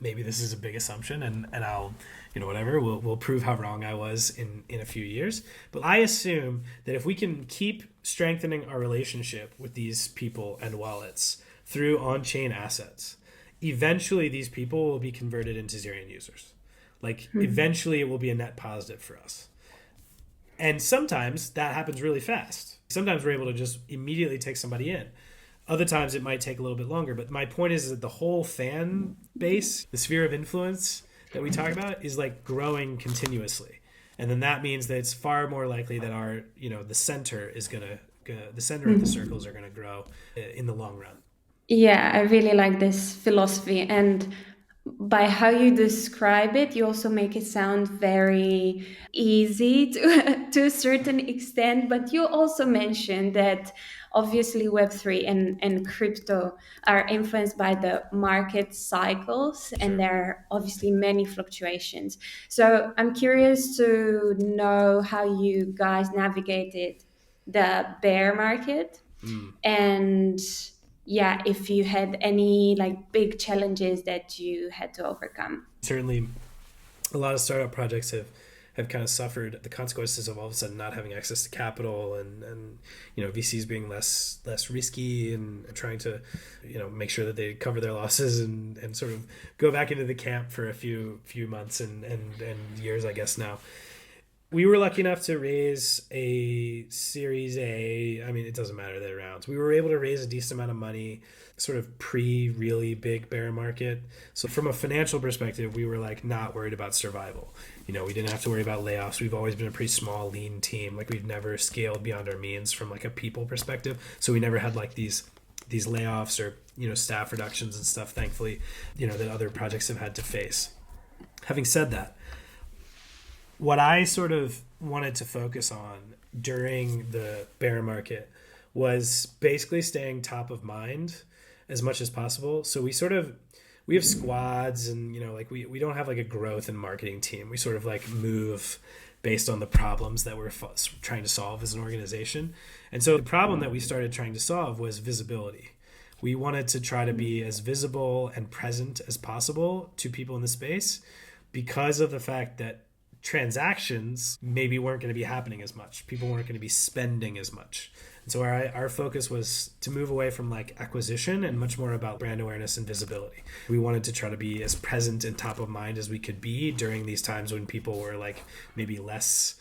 maybe this is a big assumption, and I'll, whatever, we'll prove how wrong I was in a few years. But I assume that if we can keep strengthening our relationship with these people and wallets through on-chain assets, eventually these people will be converted into Zerion users. Like, eventually it will be a net positive for us. And sometimes that happens really fast. Sometimes we're able to just immediately take somebody in. Other times it might take a little bit longer. But my point is that the whole fan base, the sphere of influence that we talk about, is like growing continuously. And then that means that it's far more likely that our, the center is the center of the circles are going to grow in the long run. Yeah, I really like this philosophy. And by how you describe it, you also make it sound very easy to a certain extent. But you also mentioned that obviously Web3 and crypto are influenced by the market cycles, Sure. and there are obviously many fluctuations. So I'm curious to know how you guys navigated the bear market, and yeah, if you had any like big challenges that you had to overcome. Certainly, a lot of startup projects have kind of suffered the consequences of all of a sudden not having access to capital, and VCs being less risky and trying to make sure that they cover their losses and sort of go back into the camp for a few months and years, I guess now. We were lucky enough to raise a Series A. I mean, it doesn't matter the rounds. We were able to raise a decent amount of money sort of pre-really big bear market. So from a financial perspective, we were like not worried about survival. We didn't have to worry about layoffs. We've always been a pretty small, lean team. Like we've never scaled beyond our means from like a people perspective. So we never had like these layoffs or staff reductions and stuff, thankfully, that other projects have had to face. Having said that, what I sort of wanted to focus on during the bear market was basically staying top of mind as much as possible. So we have squads, and we don't have like a growth and marketing team. We sort of like move based on the problems that we're trying to solve as an organization. And so the problem that we started trying to solve was visibility. We wanted to try to be as visible and present as possible to people in the space because of the fact that transactions maybe weren't going to be happening as much. People weren't going to be spending as much. And so our focus was to move away from like acquisition and much more about brand awareness and visibility. We wanted to try to be as present and top of mind as we could be during these times when people were like maybe less,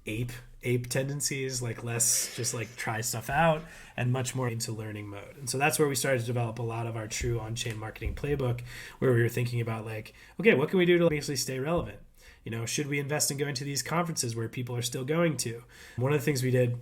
ape tendencies, like less just like try stuff out and much more into learning mode. And so that's where we started to develop a lot of our true on-chain marketing playbook, where we were thinking about like, okay, what can we do to basically stay relevant? Should we invest in going to these conferences where people are still going to? One of the things we did,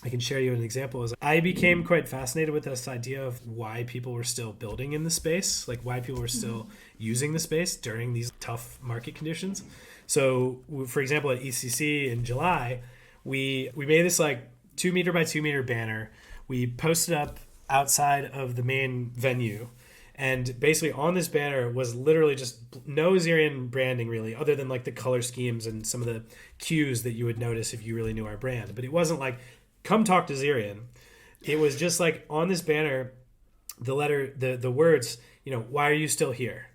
I can share you an example, is I became quite fascinated with this idea of why people were still building in the space, like why people were still using the space during these tough market conditions. So, for example, at ECC in July, we made this like 2 meter by 2 meter banner. We posted up outside of the main venue. And basically on this banner was literally just no Zerion branding really, other than like the color schemes and some of the cues that you would notice if you really knew our brand. But it wasn't like, come talk to Zerion. It was just like on this banner, the words, why are you still here? ?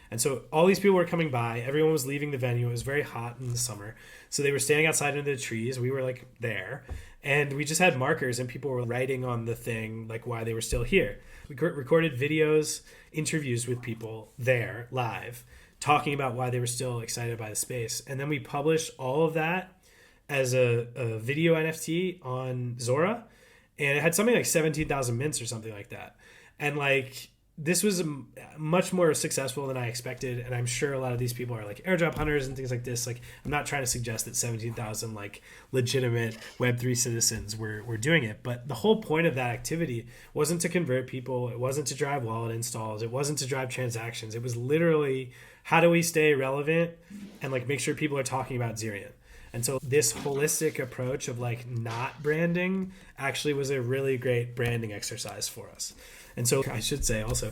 And so all these people were coming by. Everyone was leaving the venue. It was very hot in the summer. So they were standing outside under the trees. We were like there. And we just had markers and people were writing on the thing like why they were still here. We recorded videos, interviews with people there live, talking about why they were still excited by the space. And then we published all of that as a video NFT on Zora. And it had something like 17,000 mints or something like that. And like, this was much more successful than I expected, and I'm sure a lot of these people are like airdrop hunters and things like this. Like, I'm not trying to suggest that 17,000 like legitimate Web3 citizens were doing it, but the whole point of that activity wasn't to convert people. It wasn't to drive wallet installs. It wasn't to drive transactions. It was literally, how do we stay relevant and like make sure people are talking about Zerion? And so this holistic approach of like not branding actually was a really great branding exercise for us. And so I should say also,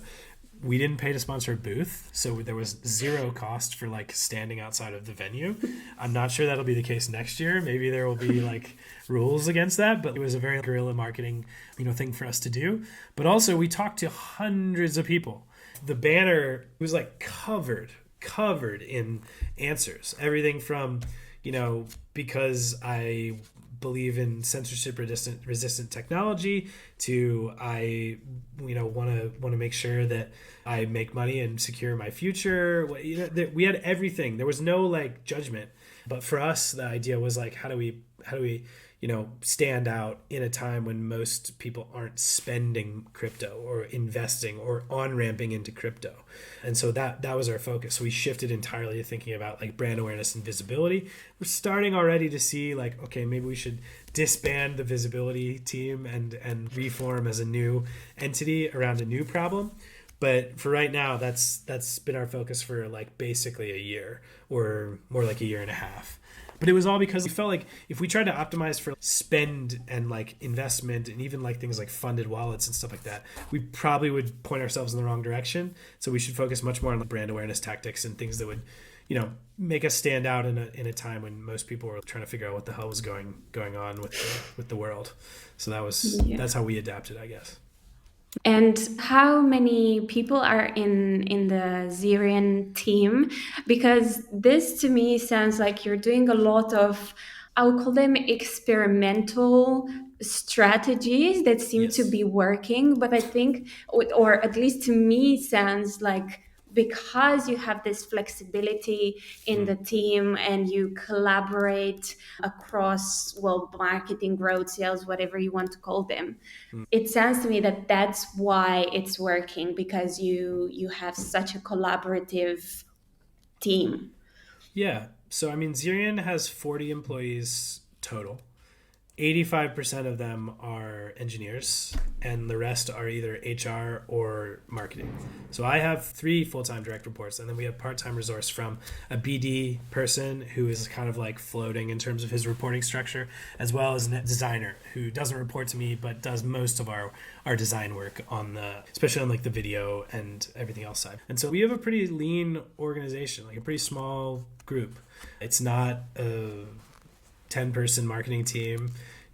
we didn't pay to sponsor a booth, so there was zero cost for like standing outside of the venue. I'm not sure that'll be the case next year. Maybe there will be like rules against that, but it was a very guerrilla marketing, thing for us to do. But also we talked to hundreds of people. The banner was like covered in answers. Everything from, because I believe in censorship resistant technology to I want to make sure that I make money and secure my future. We had everything. There was no like judgment, but for us the idea was like, how do we stand out in a time when most people aren't spending crypto or investing or on-ramping into crypto. And so that was our focus. So we shifted entirely to thinking about like brand awareness and visibility. We're starting already to see like, okay, maybe we should disband the visibility team and reform as a new entity around a new problem. But for right now, that's been our focus for like basically a year or more like a year and a half. But it was all because we felt like if we tried to optimize for spend and like investment and even like things like funded wallets and stuff like that, we probably would point ourselves in the wrong direction. So we should focus much more on the brand awareness tactics and things that would, make us stand out in a time when most people were trying to figure out what the hell was going on with the world. So that's how we adapted, I guess. And how many people are in the Zerion team? Because this to me sounds like you're doing a lot of, I would call them experimental strategies that seem to Yes. be working. But I think, or at least to me, sounds like because you have this flexibility in the team and you collaborate across, well, marketing, growth, sales, whatever you want to call them, it sounds to me that that's why it's working, because you have such a collaborative team. Yeah. So, I mean, Zerion has 40 employees total. 85% of them are engineers, and the rest are either HR or marketing. So I have 3 full-time direct reports, and then we have part-time resource from a BD person who is kind of like floating in terms of his reporting structure, as well as a designer who doesn't report to me but does most of our design work especially on like the video and everything else side. And so we have a pretty lean organization, like a pretty small group. It's not a 10-person marketing team.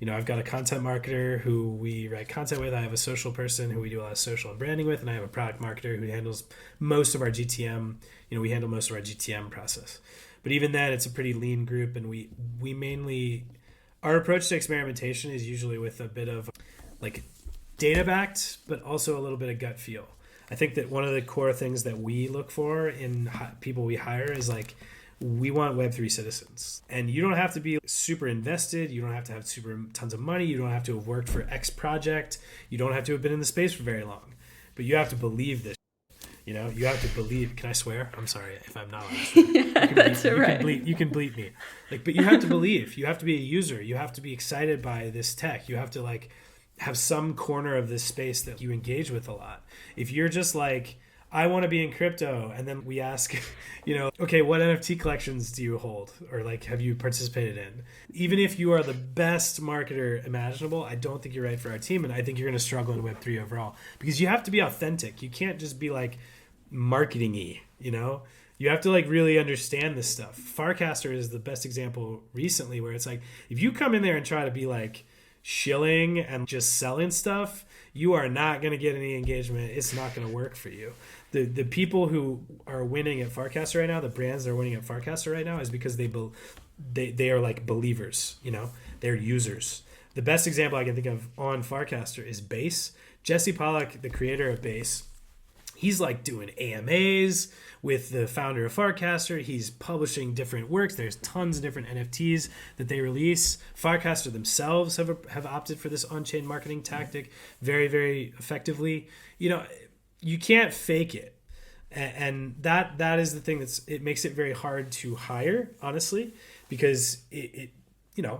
I've got a content marketer who we write content with. I have a social person who we do a lot of social and branding with, and I have a product marketer who handles most of our GTM. We handle most of our GTM process. But even then, it's a pretty lean group, and we mainly, our approach to experimentation is usually with a bit of like data backed, but also a little bit of gut feel. I think that one of the core things that we look for in people we hire is like, we want web3 citizens, and you don't have to be super invested. You don't have to have super tons of money. You don't have to have worked for X project. You don't have to have been in the space for very long, but you have to believe this. You have to believe. Can I swear? I'm sorry if I'm not. That's right. You can bleep me. But you have to believe. You have to be a user. You have to be excited by this tech. You have to like have some corner of this space that you engage with a lot. If you're just like, I want to be in crypto, and then we ask, okay, what NFT collections do you hold, or like have you participated in? Even if you are the best marketer imaginable, I don't think you're right for our team, and I think you're going to struggle in Web3 overall, because you have to be authentic. You can't just be like marketing-y, You have to like really understand this stuff. Farcaster is the best example recently, where it's like, if you come in there and try to be like shilling and just selling stuff, you are not going to get any engagement. It's not going to work for you. The people who are winning at Farcaster right now, the brands that are winning at Farcaster right now, is because they are like believers. They're users. The best example I can think of on Farcaster is Base. Jesse Pollack, the creator of Base, he's like doing AMAs with the founder of Farcaster. He's publishing different works. There's tons of different NFTs that they release. Farcaster themselves have opted for this on-chain marketing tactic very, very effectively. You can't fake it. And that is the thing it makes it very hard to hire, honestly, because it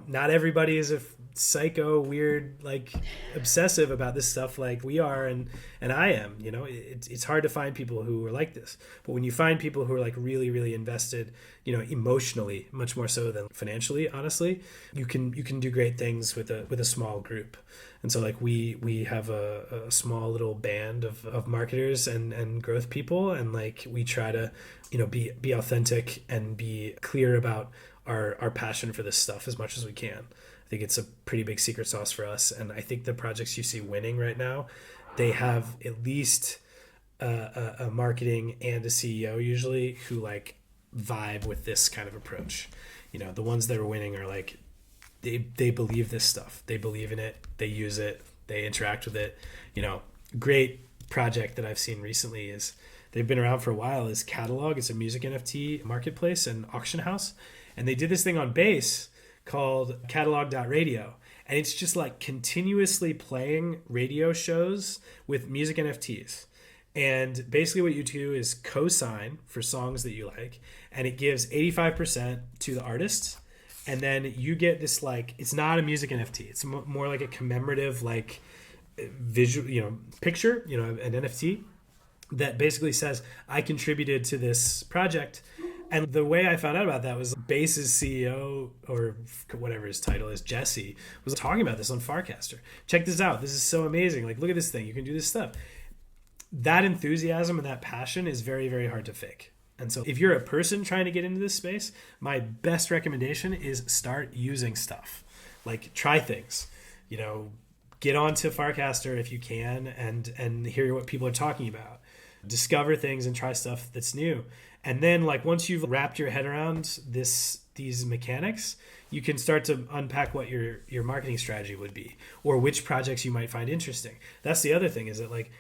not everybody is a psycho, weird, like obsessive about this stuff like we are, and I am. It's hard to find people who are like this. But when you find people who are like really, really invested, emotionally, much more so than financially, honestly, you can do great things with a small group. And so like we have a small little band of marketers and growth people, and like we try to be authentic and be clear about our passion for this stuff as much as we can. I think it's a pretty big secret sauce for us, and I think the projects you see winning right now, they have at least a marketing and a CEO usually who like vibe with this kind of approach. The ones that are winning are like they believe this stuff. They believe in it. They use it. They interact with it. Great project that I've seen recently is, they've been around for a while, is Catalog. It's a music NFT marketplace and auction house. And they did this thing on Base called catalog.radio. And it's just like continuously playing radio shows with music NFTs. And basically what you do is co-sign for songs that you like, and it gives 85% to the artist. And then you get this, like, it's not a music NFT. It's more like a commemorative, like, visual, picture, an NFT that basically says, I contributed to this project, And the way I found out about that was Base's CEO, or whatever his title is, Jesse, was talking about this on Farcaster. Check this out. This is so amazing. Like, look at this thing. You can do this stuff. That enthusiasm and that passion is very, very hard to fake. And so if you're a person trying to get into this space, my best recommendation is start using stuff. Like, try things. You know, get onto Farcaster if you can, and hear what people are talking about. Discover things and try stuff that's new. And then, like, once you've wrapped your head around these mechanics, you can start to unpack what your marketing strategy would be, or which projects you might find interesting. That's the other thing, is that, like,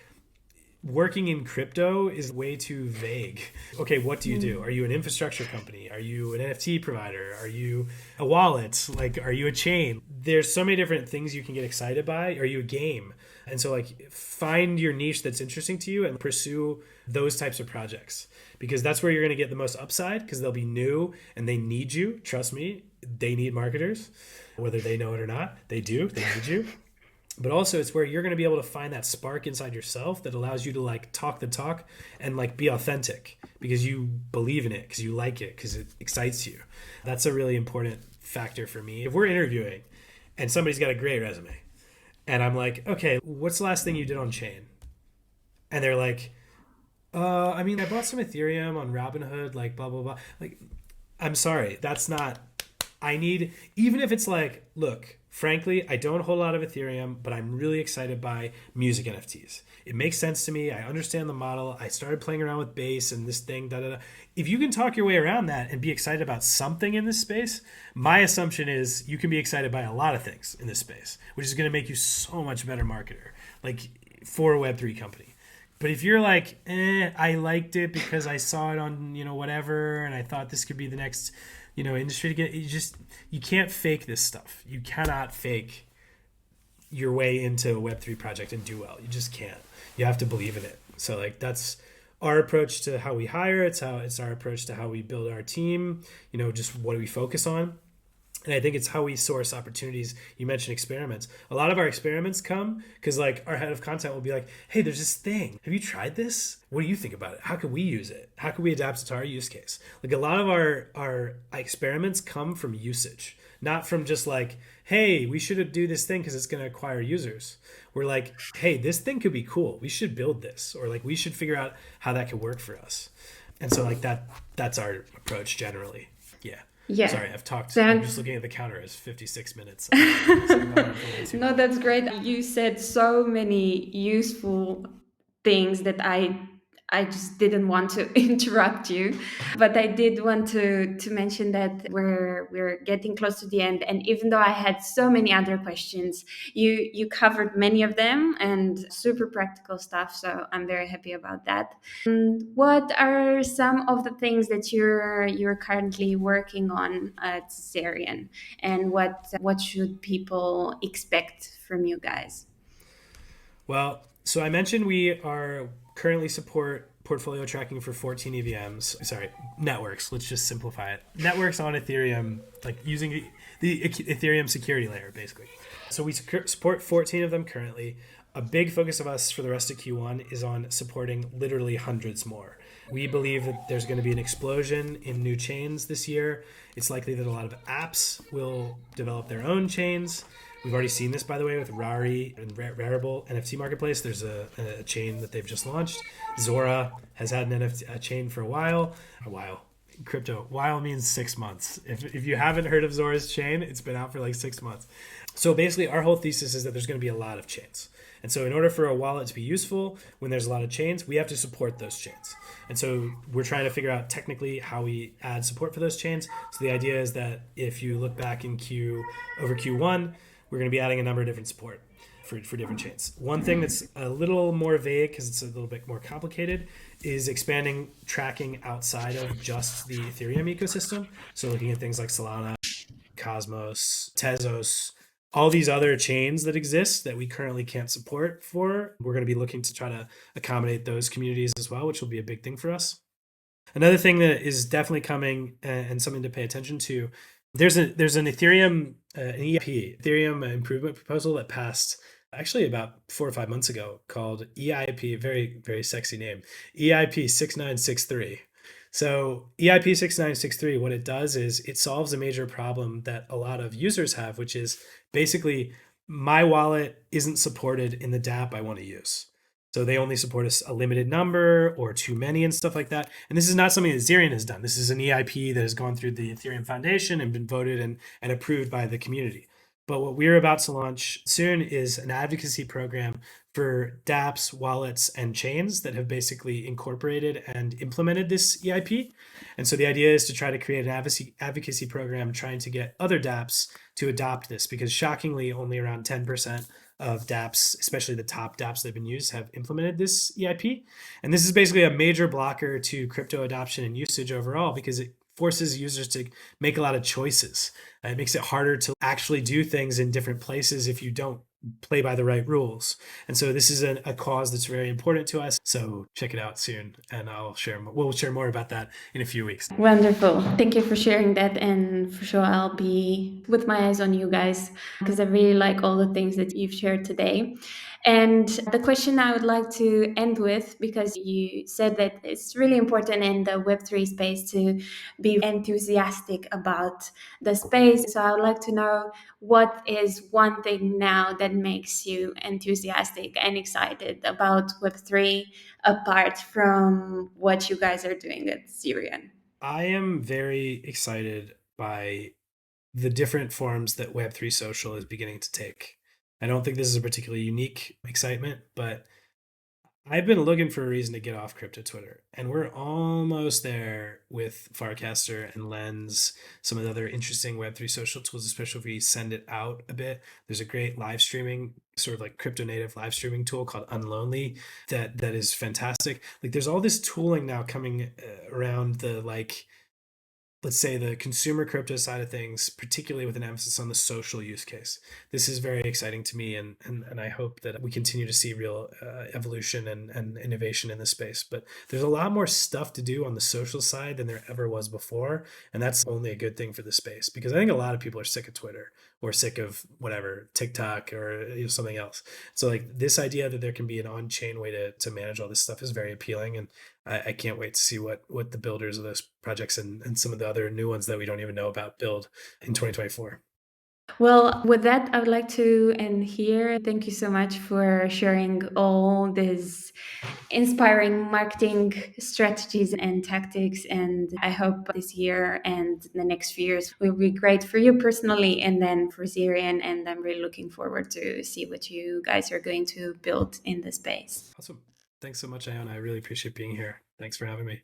working in crypto is way too vague. Okay, what do you do? Are you an infrastructure company? Are you an NFT provider? Are you a wallet? Like, are you a chain? There's so many different things you can get excited by. Are you a game? And so, like, find your niche that's interesting to you and pursue those types of projects, because that's where you're going to get the most upside, because they'll be new and they need you. Trust me, they need marketers, whether they know it or not. They do. They need you. But also, it's where you're going to be able to find that spark inside yourself that allows you to, like, talk the talk and, like, be authentic because you believe in it, because you like it, because it excites you. That's a really important factor for me. If we're interviewing and somebody's got a great resume and I'm like, okay, what's the last thing you did on chain? And they're like, I mean, I bought some Ethereum on Robinhood, like, blah, blah, blah. Like, I'm sorry, that's not, even if it's like, look, frankly, I don't hold a lot of Ethereum, but I'm really excited by music NFTs. It makes sense to me. I understand the model. I started playing around with Base and this thing, da, da, da. If you can talk your way around that and be excited about something in this space, my assumption is you can be excited by a lot of things in this space, which is going to make you so much better marketer, like, for a Web3 company. But if you're like, I liked it because I saw it on, whatever, and I thought this could be the next, industry to get, you can't fake this stuff. You cannot fake your way into a Web3 project and do well. You just can't. You have to believe in it. So, like, that's our approach to how we hire. It's our approach to how we build our team, just what do we focus on. And I think it's how we source opportunities. You mentioned experiments. A lot of our experiments come because, like, our head of content will be like, hey, there's this thing. Have you tried this? What do you think about it? How can we use it? How can we adapt it to our use case? Like, a lot of our experiments come from usage, not from just like, hey, we should do this thing because it's going to acquire users. We're like, hey, this thing could be cool. We should build this, or, like, we should figure out how that could work for us. And so, like, that's our approach generally. Yeah. Yeah. Sorry, I've talked. I'm just looking at the counter. It's 56 minutes. No, that's great. You said so many useful things that I just didn't want to interrupt you, but I did want to mention that we're getting close to the end, and even though I had so many other questions, you covered many of them and super practical stuff. So I'm very happy about that. What are some of the things that you're currently working on at Zerion, and what should people expect from you guys? Well, so I mentioned we are currently support portfolio tracking for 14 EVMs. Sorry, networks. Let's just simplify it. Networks on Ethereum, like using the Ethereum security layer, basically. So we support 14 of them currently. A big focus of us for the rest of Q1 is on supporting literally hundreds more. We believe that there's going to be an explosion in new chains this year. It's likely that a lot of apps will develop their own chains. We've already seen this, by the way, with Rari and Rarible NFT Marketplace. There's a chain that they've just launched. Zora has had an NFT chain for a while. Crypto. While means 6 months. If you haven't heard of Zora's chain, it's been out for like 6 months. So basically, our whole thesis is that there's going to be a lot of chains. And so in order for a wallet to be useful, when there's a lot of chains, we have to support those chains. And so we're trying to figure out technically how we add support for those chains. So the idea is that if you look back in over Q1, we're going to be adding a number of different support for different chains. One thing that's a little more vague because it's a little bit more complicated is expanding tracking outside of just the Ethereum ecosystem. So looking at things like Solana, Cosmos, Tezos, all these other chains that exist that we currently can't support for. We're going to be looking to try to accommodate those communities as well, which will be a big thing for us. Another thing that is definitely coming and something to pay attention to, there's an Ethereum, an EIP, Ethereum improvement proposal that passed actually about 4 or 5 months ago called EIP, very, very sexy name, EIP 6963. So EIP 6963, what it does is it solves a major problem that a lot of users have, which is basically my wallet isn't supported in the dApp I want to use. So they only support a limited number or too many and stuff like that. And this is not something that Zerion has done. This is an EIP that has gone through the Ethereum Foundation and been voted and approved by the community. But what we're about to launch soon is an advocacy program for dApps, wallets, and chains that have basically incorporated and implemented this EIP. And so the idea is to try to create an advocacy program trying to get other dApps to adopt this, because shockingly, only around 10% of dApps, especially the top dApps that have been used, have implemented this EIP. And this is basically a major blocker to crypto adoption and usage overall, because it forces users to make a lot of choices. It makes it harder to actually do things in different places if you don't play by the right rules. And so this is a cause that's very important to us. So check it out soon, and we'll share more about that in a few weeks. Wonderful. Thank you for sharing that. And for sure, I'll be with my eyes on you guys because I really like all the things that you've shared today. And the question I would like to end with, because you said that it's really important in the Web3 space to be enthusiastic about the space. So I would like to know, what is one thing now that makes you enthusiastic and excited about Web3 apart from what you guys are doing at Zerion? I am very excited by the different forms that Web3 social is beginning to take. I don't think this is a particularly unique excitement, but I've been looking for a reason to get off crypto Twitter, and we're almost there with Farcaster and Lens, some of the other interesting Web3 social tools, especially if we send it out a bit. There's a great live streaming, sort of like crypto native live streaming tool called Unlonely that is fantastic. Like there's all this tooling now coming around the, like, let's say, the consumer crypto side of things, particularly with an emphasis on the social use case. This is very exciting to me, and I hope that we continue to see real evolution and innovation in this space. But there's a lot more stuff to do on the social side than there ever was before, and that's only a good thing for the space, because I think a lot of people are sick of Twitter or sick of whatever, TikTok or something else. So like this idea that there can be an on-chain way to manage all this stuff is very appealing, and I can't wait to see what the builders of those projects and some of the other new ones that we don't even know about build in 2024. Well, with that, I would like to end here. Thank you so much for sharing all these inspiring marketing strategies and tactics. And I hope this year and the next few years will be great for you personally and then for Zerion. And I'm really looking forward to see what you guys are going to build in the space. Awesome. Thanks so much, Iona. I really appreciate being here. Thanks for having me.